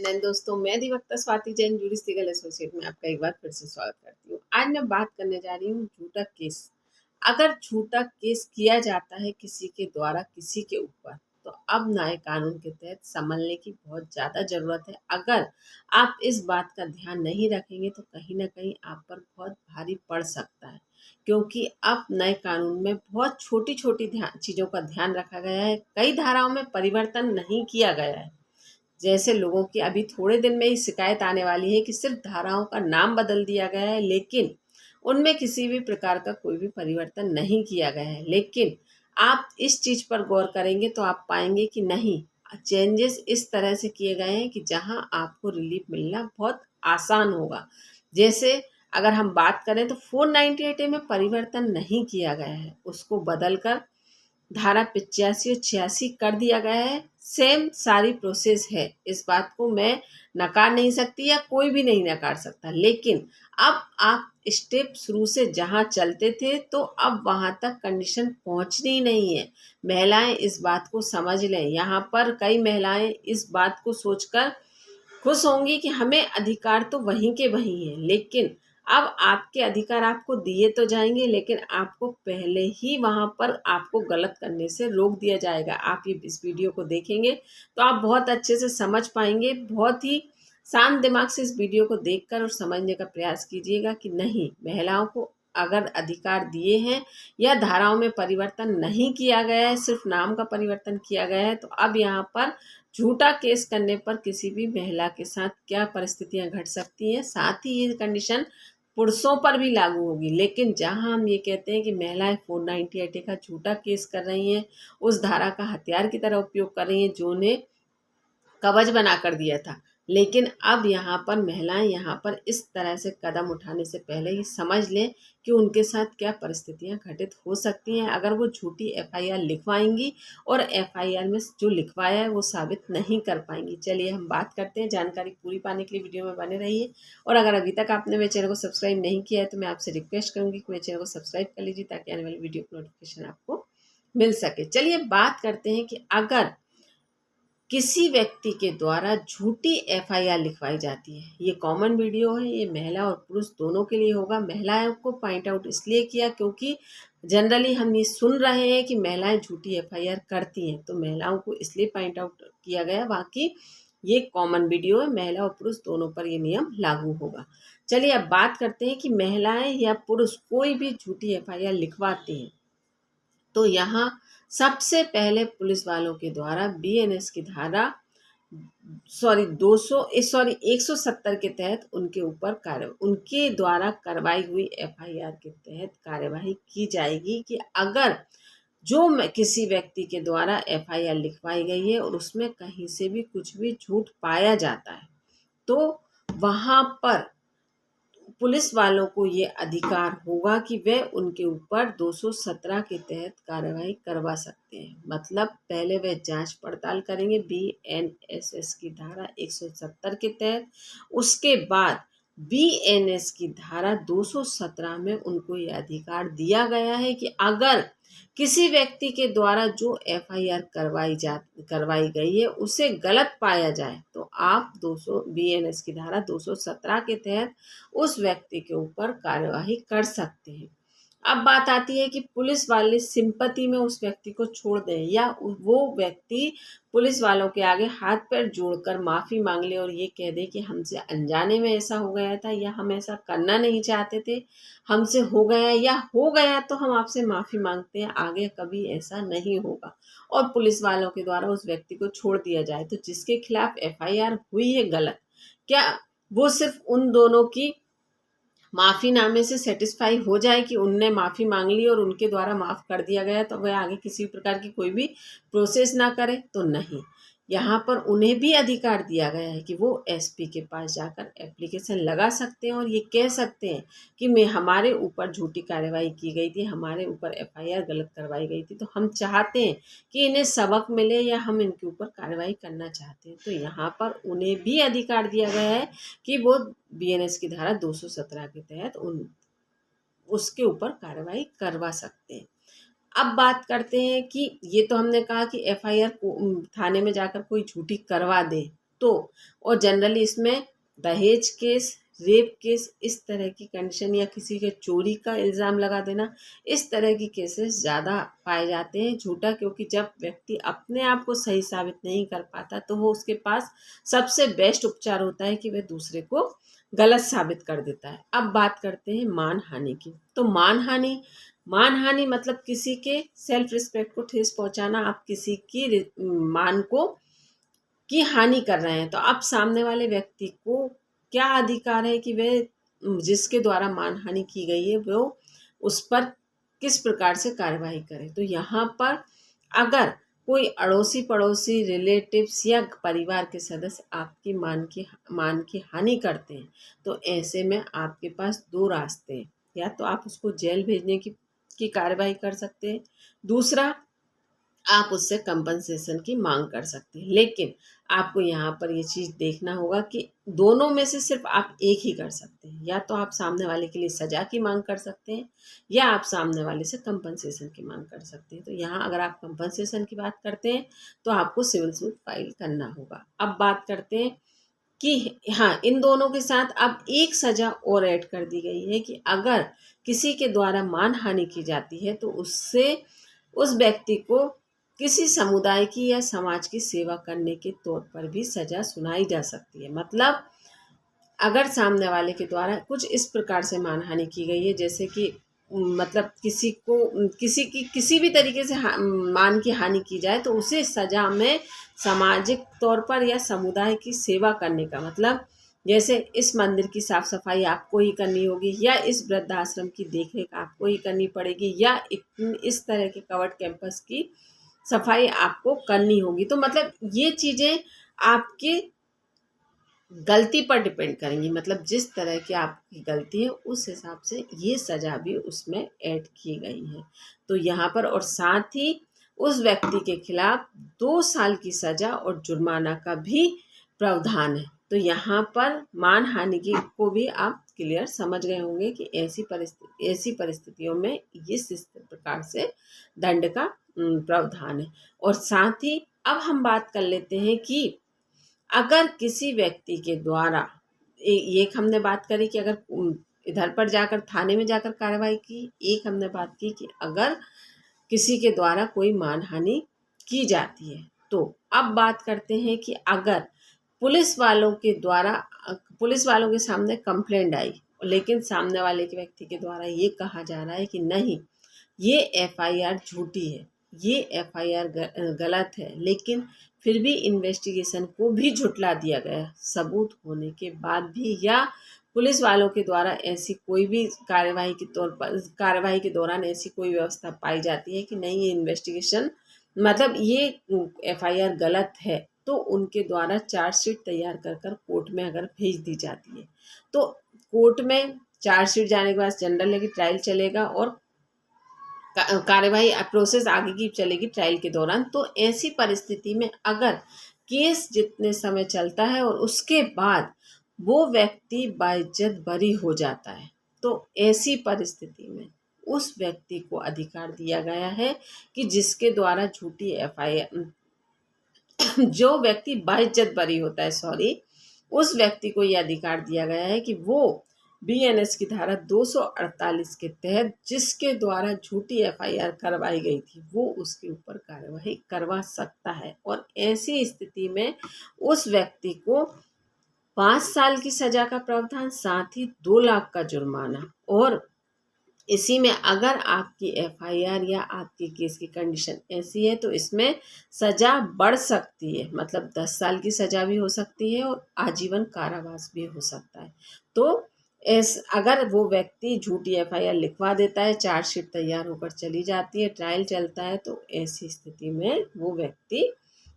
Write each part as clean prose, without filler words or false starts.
And दोस्तों, मैं अधिवक्ता स्वाति जैन जूडिस लीगल एसोसिएट में आपका एक बार फिर से स्वागत करती हूँ। आज मैं बात करने जा रही हूँ झूठा केस। अगर झूठा केस किया जाता है किसी के द्वारा किसी के ऊपर, तो अब नए कानून के तहत संभलने की बहुत ज़्यादा ज़रूरत है। अगर आप इस बात का ध्यान नहीं रखेंगे तो कहीं ना कहीं आप पर बहुत भारी पड़ सकता है, क्योंकि अब नए कानून में बहुत छोटी छोटी चीज़ों का ध्यान रखा गया है। कई धाराओं में परिवर्तन नहीं किया गया है। जैसे लोगों की अभी थोड़े दिन में ही शिकायत आने वाली है कि सिर्फ धाराओं का नाम बदल दिया गया है, लेकिन उनमें किसी भी प्रकार का कोई भी परिवर्तन नहीं किया गया है। लेकिन आप इस चीज़ पर गौर करेंगे तो आप पाएंगे कि नहीं, चेंजेस इस तरह से किए गए हैं कि जहां आपको रिलीफ मिलना बहुत आसान होगा। जैसे अगर हम बात करें तो 498A में परिवर्तन नहीं किया गया है, उसको बदलकर धारा 85 और 86 कर दिया गया है। सेम सारी प्रोसेस है, इस बात को मैं नकार नहीं सकती या कोई भी नहीं नकार सकता। लेकिन अब आप स्टेप शुरू से जहाँ चलते थे तो अब वहाँ तक कंडीशन पहुँचनी ही नहीं है। महिलाएं इस बात को समझ लें। यहाँ पर कई महिलाएं इस बात को सोचकर खुश होंगी कि हमें अधिकार तो वहीं के वहीं है, लेकिन अब आपके अधिकार आपको दिए तो जाएंगे, लेकिन आपको पहले ही वहां पर आपको गलत करने से रोक दिया जाएगा। आप ये इस वीडियो को देखेंगे तो आप बहुत अच्छे से समझ पाएंगे। बहुत ही शांत दिमाग से इस वीडियो को देखकर और समझने का प्रयास कीजिएगा कि नहीं, महिलाओं को अगर अधिकार दिए हैं या धाराओं में परिवर्तन नहीं किया गया है, सिर्फ नाम का परिवर्तन किया गया है, तो अब यहाँ पर झूठा केस करने पर किसी भी महिला के साथ क्या परिस्थितियां घट सकती हैं। साथ ही ये कंडीशन पुरुषों पर भी लागू होगी। लेकिन जहां हम ये कहते हैं कि महिलाएं 498A का झूठा केस कर रही हैं, उस धारा का हथियार की तरह उपयोग कर रही हैं जो उन्हें कवच बना कर दिया था, लेकिन अब यहाँ पर महिलाएं यहाँ पर इस तरह से कदम उठाने से पहले ही समझ लें कि उनके साथ क्या परिस्थितियां घटित हो सकती हैं अगर वो झूठी एफआईआर लिखवाएंगी और एफआईआर में जो लिखवाया है वो साबित नहीं कर पाएंगी। चलिए हम बात करते हैं। जानकारी पूरी पाने के लिए वीडियो में बने रहिए, और अगर अभी तक आपने मेरे चैनल को सब्सक्राइब नहीं किया है तो मैं आपसे रिक्वेस्ट करूँगी कि मेरे चैनल को सब्सक्राइब कर लीजिए ताकि आने वाली वीडियो की नोटिफिकेशन आपको मिल सके। चलिए बात करते हैं कि अगर किसी व्यक्ति के द्वारा झूठी एफआईआर लिखवाई जाती है, ये कॉमन वीडियो है, ये महिला और पुरुष दोनों के लिए होगा। महिलाओं को पॉइंट आउट इसलिए किया क्योंकि जनरली हम ये सुन रहे हैं कि महिलाएं झूठी एफआईआर करती हैं, तो महिलाओं को इसलिए पॉइंट आउट किया गया। बाकी ये कॉमन वीडियो है, महिला और पुरुष दोनों पर ये नियम लागू होगा। चलिए अब बात करते हैं कि महिलाएं या पुरुष कोई भी झूठी एफआईआर लिखवाते हैं तो यहाँ सबसे पहले पुलिस वालों के द्वारा बीएनएस की धारा 170 के तहत उनके द्वारा करवाई हुई एफआईआर के तहत कार्यवाही की जाएगी कि अगर किसी व्यक्ति के द्वारा एफआईआर लिखवाई गई है और उसमें कहीं से भी कुछ भी झूठ पाया जाता है तो वहां पर पुलिस वालों को ये अधिकार होगा कि वे उनके ऊपर 217 के तहत कार्रवाई करवा सकते हैं। मतलब पहले वे जांच पड़ताल करेंगे बीएनएस की धारा 170 के तहत, उसके बाद बीएनएस की धारा 217 में उनको ये अधिकार दिया गया है कि अगर किसी व्यक्ति के द्वारा जो एफआईआर करवाई गई है उसे गलत पाया जाए तो आप 200 बीएनएस की धारा 217 के तहत उस व्यक्ति के ऊपर कार्यवाही कर सकते हैं। अब बात आती है कि पुलिस वाले सिंपैथी में उस व्यक्ति को छोड़ दें या वो व्यक्ति पुलिस वालों के आगे हाथ पैर जोड़कर माफ़ी मांग ले और ये कह दे कि हमसे अनजाने में ऐसा हो गया था या हम ऐसा करना नहीं चाहते थे, हमसे हो गया या हो गया तो हम आपसे माफ़ी मांगते हैं, आगे कभी ऐसा नहीं होगा, और पुलिस वालों के द्वारा उस व्यक्ति को छोड़ दिया जाए। तो जिसके खिलाफ एफआईआर हुई है गलत, क्या वो सिर्फ उन दोनों की माफ़ीनामे से सेटिस्फाई हो जाए कि उनने माफ़ी मांग ली और उनके द्वारा माफ़ कर दिया गया तो वह आगे किसी प्रकार की कोई भी प्रोसेस ना करे? तो नहीं, यहाँ पर उन्हें भी अधिकार दिया गया है कि वो एसपी के पास जाकर एप्लीकेशन लगा सकते हैं और ये कह सकते हैं कि हमारे ऊपर झूठी कार्रवाई की गई थी, हमारे ऊपर एफआईआर गलत करवाई गई थी, तो हम चाहते हैं कि इन्हें सबक मिले या हम इनके ऊपर कार्रवाई करना चाहते हैं। तो यहाँ पर उन्हें भी अधिकार दिया गया है कि वो बीएनएस की धारा 217 के तहत उसके ऊपर कार्रवाई करवा सकते हैं। अब बात करते हैं कि ये तो हमने कहा कि एफआईआर थाने में जाकर कोई झूठी करवा दे, तो और जनरली इसमें दहेज केस, रेप केस, इस तरह की कंडीशन या किसी के चोरी का इल्ज़ाम लगा देना, इस तरह की केसेस ज़्यादा पाए जाते हैं झूठा, क्योंकि जब व्यक्ति अपने आप को सही साबित नहीं कर पाता तो वो उसके पास सबसे बेस्ट उपचार होता है कि वह दूसरे को गलत साबित कर देता है। अब बात करते हैं मानहानि की। तो मानहानि मतलब किसी के सेल्फ रिस्पेक्ट को ठेस पहुंचाना। आप किसी की मान को की हानि कर रहे हैं, तो अब सामने वाले व्यक्ति को क्या अधिकार है कि वह जिसके द्वारा मानहानि की गई है वो उस पर किस प्रकार से कार्यवाही करे। तो यहाँ पर अगर कोई अड़ोसी पड़ोसी, रिलेटिव्स या परिवार के सदस्य आपकी मान की हानि करते हैं, तो ऐसे में आपके पास दो रास्ते हैं। या तो आप उसको जेल भेजने की कार्यवाही कर सकते हैं, दूसरा आप उससे कंपनसेशन की मांग कर सकते हैं। लेकिन आपको यहाँ पर ये चीज़ देखना होगा कि दोनों में से सिर्फ आप एक ही कर सकते हैं। या तो आप सामने वाले के लिए सज़ा की मांग कर सकते हैं या आप सामने वाले से कंपनसेशन की मांग कर सकते हैं। तो यहाँ अगर आप कंपनसेशन की बात करते हैं तो आपको सिविल सूट फाइल करना होगा। अब बात करते हैं कि हाँ, इन दोनों के साथ अब एक सज़ा और ऐड कर दी गई है कि अगर किसी के द्वारा मानहानि की जाती है तो उससे उस व्यक्ति को किसी समुदाय की या समाज की सेवा करने के तौर पर भी सज़ा सुनाई जा सकती है। मतलब अगर सामने वाले के द्वारा कुछ इस प्रकार से मानहानि की गई है, जैसे कि मतलब किसी को किसी की किसी भी तरीके से मान की हानि की जाए, तो उसे सज़ा में सामाजिक तौर पर या समुदाय की सेवा करने का मतलब, जैसे इस मंदिर की साफ सफाई आपको ही करनी होगी या इस वृद्धाश्रम की देखरेख आपको ही करनी पड़ेगी या इस तरह के कवर्ड कैंपस की सफाई आपको करनी होगी। तो मतलब ये चीज़ें आपके गलती पर डिपेंड करेंगी। मतलब जिस तरह की आपकी गलती है उस हिसाब से ये सज़ा भी उसमें ऐड की गई है। तो यहाँ पर और साथ ही उस व्यक्ति के खिलाफ 2 साल की सज़ा और जुर्माना का भी प्रावधान है। तो यहाँ पर मानहानि की को भी आप क्लियर समझ गए होंगे कि ऐसी परिस्थितियों में इस प्रकार से दंड का प्रावधान है। और साथ ही अब हम बात कर लेते हैं कि अगर किसी व्यक्ति के द्वारा एक हमने बात करी कि अगर इधर पर जाकर थाने में जाकर कार्रवाई की, एक हमने बात की कि अगर किसी के द्वारा कोई मानहानि की जाती है। तो अब बात करते हैं कि अगर पुलिस वालों के सामने कंप्लेंट आई, लेकिन सामने वाले के व्यक्ति के द्वारा ये कहा जा रहा है कि नहीं, ये एफआईआर झूठी है, ये एफआईआर गलत है, लेकिन फिर भी इन्वेस्टिगेशन को भी झुठला दिया गया सबूत होने के बाद भी, या पुलिस वालों के द्वारा ऐसी कोई भी कार्यवाही के दौरान ऐसी कोई व्यवस्था पाई जाती है कि नहीं, ये इन्वेस्टिगेशन मतलब ये एफआईआर गलत है, तो उनके द्वारा चार्जशीट तैयार कर कोर्ट में अगर भेज दी जाती है, तो कोर्ट में चार्जशीट जाने के बाद जनरल लेगी ट्रायल चलेगा और कार्यवाही प्रोसेस आगे की चलेगी ट्रायल के दौरान। तो ऐसी परिस्थिति में अगर केस जितने समय चलता है और उसके बाद वो व्यक्ति बाइज्जत बरी हो जाता है, तो ऐसी परिस्थिति में उस व्यक्ति को अधिकार दिया गया है कि जिसके द्वारा झूठी एफआईआर जो व्यक्ति बाइज्जत बरी होता है, उस व्यक्ति को यह अधिकार दिया गया है कि वो बीएनएस की धारा 248 के तहत जिसके द्वारा झूठी एफआईआर करवाई गई थी वो उसके ऊपर कार्यवाही करवा सकता है। और ऐसी स्थिति में उस व्यक्ति को 5 साल की सजा का प्रावधान, साथ ही 2 लाख का जुर्माना, और इसी में अगर आपकी एफआईआर या आपके केस की कंडीशन ऐसी है तो इसमें सज़ा बढ़ सकती है। मतलब 10 साल की सज़ा भी हो सकती है और आजीवन कारावास भी हो सकता है। तो अगर वो व्यक्ति झूठी एफआईआर लिखवा देता है, चार्जशीट तैयार होकर चली जाती है, ट्रायल चलता है, तो ऐसी स्थिति में वो व्यक्ति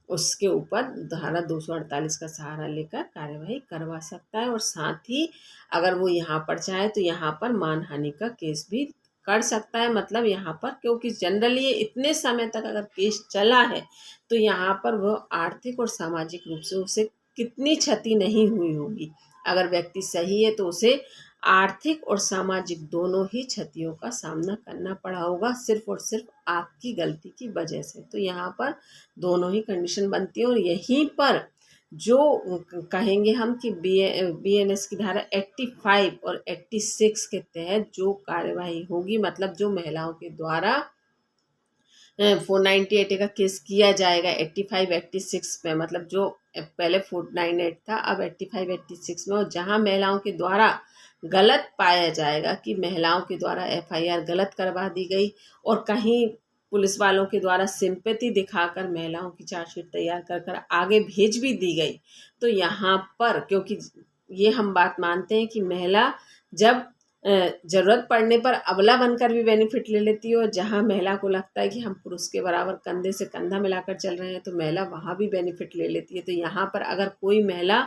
उसके ऊपर धारा 248 का सहारा लेकर कार्यवाही करवा सकता है। और साथ ही अगर वो यहाँ पर चाहे तो यहाँ पर मानहानि का केस भी कर सकता है। मतलब यहाँ पर क्योंकि जनरली ये इतने समय तक अगर केस चला है तो यहाँ पर वह आर्थिक और सामाजिक रूप से उसे कितनी क्षति नहीं हुई होगी। अगर व्यक्ति सही है तो उसे आर्थिक और सामाजिक दोनों ही क्षतियों का सामना करना पड़ा होगा, सिर्फ और सिर्फ आपकी गलती की वजह से। तो यहाँ पर दोनों ही कंडीशन बनती है और यहीं पर जो कहेंगे हम कि BNS की धारा 85 और 86 के तहत जो कार्यवाही होगी, मतलब जो महिलाओं के द्वारा 498 का केस किया जाएगा 85 86 में, मतलब जो पहले 498 था अब 85 86 में, और जहां महिलाओं के द्वारा गलत पाया जाएगा कि महिलाओं के द्वारा FIR गलत करवा दी गई और कहीं पुलिस वालों के द्वारा सिंपैथी दिखाकर महिलाओं की चार्जशीट तैयार कर कर आगे भेज भी दी गई, तो यहाँ पर क्योंकि ये हम बात मानते हैं कि महिला जब ज़रूरत पड़ने पर अबला बनकर भी बेनिफिट ले लेती है, और जहाँ महिला को लगता है कि हम पुरुष के बराबर कंधे से कंधा मिलाकर चल रहे हैं तो महिला वहाँ भी बेनिफिट ले लेती है। तो यहाँ पर अगर कोई महिला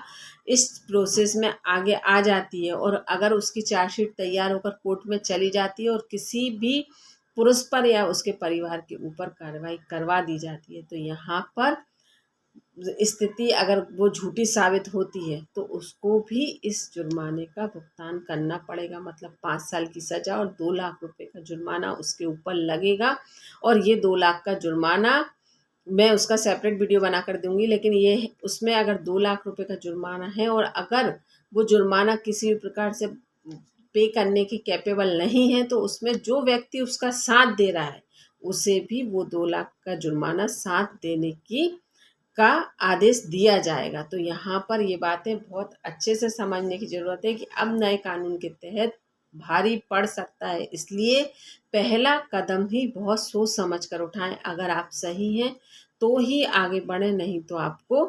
इस प्रोसेस में आगे आ जाती है और अगर उसकी चार्जशीट तैयार होकर कोर्ट में चली जाती है और किसी भी पुरुष पर या उसके परिवार के ऊपर कार्रवाई करवा दी जाती है, तो यहाँ पर स्थिति अगर वो झूठी साबित होती है तो उसको भी इस जुर्माने का भुगतान करना पड़ेगा, मतलब 5 साल की सज़ा और 2 लाख रुपए का जुर्माना उसके ऊपर लगेगा। और ये 2 लाख का जुर्माना मैं उसका सेपरेट वीडियो बना कर दूंगी, लेकिन ये उसमें अगर 2 लाख रुपए का जुर्माना है और अगर वो जुर्माना किसी भी प्रकार से पे करने की कैपेबल नहीं है, तो उसमें जो व्यक्ति उसका साथ दे रहा है उसे भी वो 2 लाख का जुर्माना साथ देने की का आदेश दिया जाएगा। तो यहाँ पर ये बातें बहुत अच्छे से समझने की ज़रूरत है कि अब नए कानून के तहत भारी पड़ सकता है, इसलिए पहला कदम ही बहुत सोच समझ कर उठाएं। अगर आप सही हैं तो ही आगे बढ़ें, नहीं तो आपको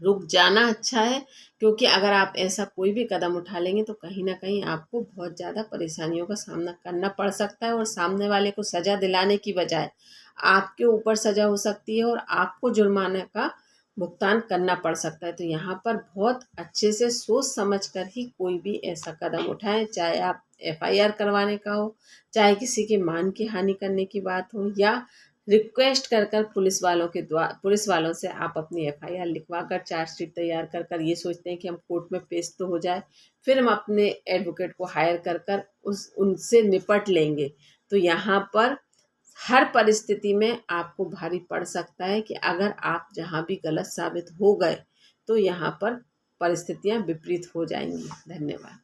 रुक जाना अच्छा है, क्योंकि अगर आप ऐसा कोई भी कदम उठा लेंगे तो कहीं ना कहीं आपको बहुत ज़्यादा परेशानियों का सामना करना पड़ सकता है और सामने वाले को सज़ा दिलाने की बजाय आपके ऊपर सज़ा हो सकती है और आपको जुर्माने का भुगतान करना पड़ सकता है। तो यहाँ पर बहुत अच्छे से सोच समझ कर ही कोई भी ऐसा कदम उठाएं, चाहे आप FIR करवाने का हो, चाहे किसी के मान की हानि करने की बात हो, या रिक्वेस्ट कर कर पुलिस वालों से आप अपनी FIR लिखवा कर चार्जशीट तैयार कर कर ये सोचते हैं कि हम कोर्ट में पेश तो हो जाए, फिर हम अपने एडवोकेट को हायर कर कर उनसे निपट लेंगे। तो यहाँ पर हर परिस्थिति में आपको भारी पड़ सकता है कि अगर आप जहाँ भी गलत साबित हो गए तो यहाँ पर परिस्थितियाँ विपरीत हो जाएंगी। धन्यवाद।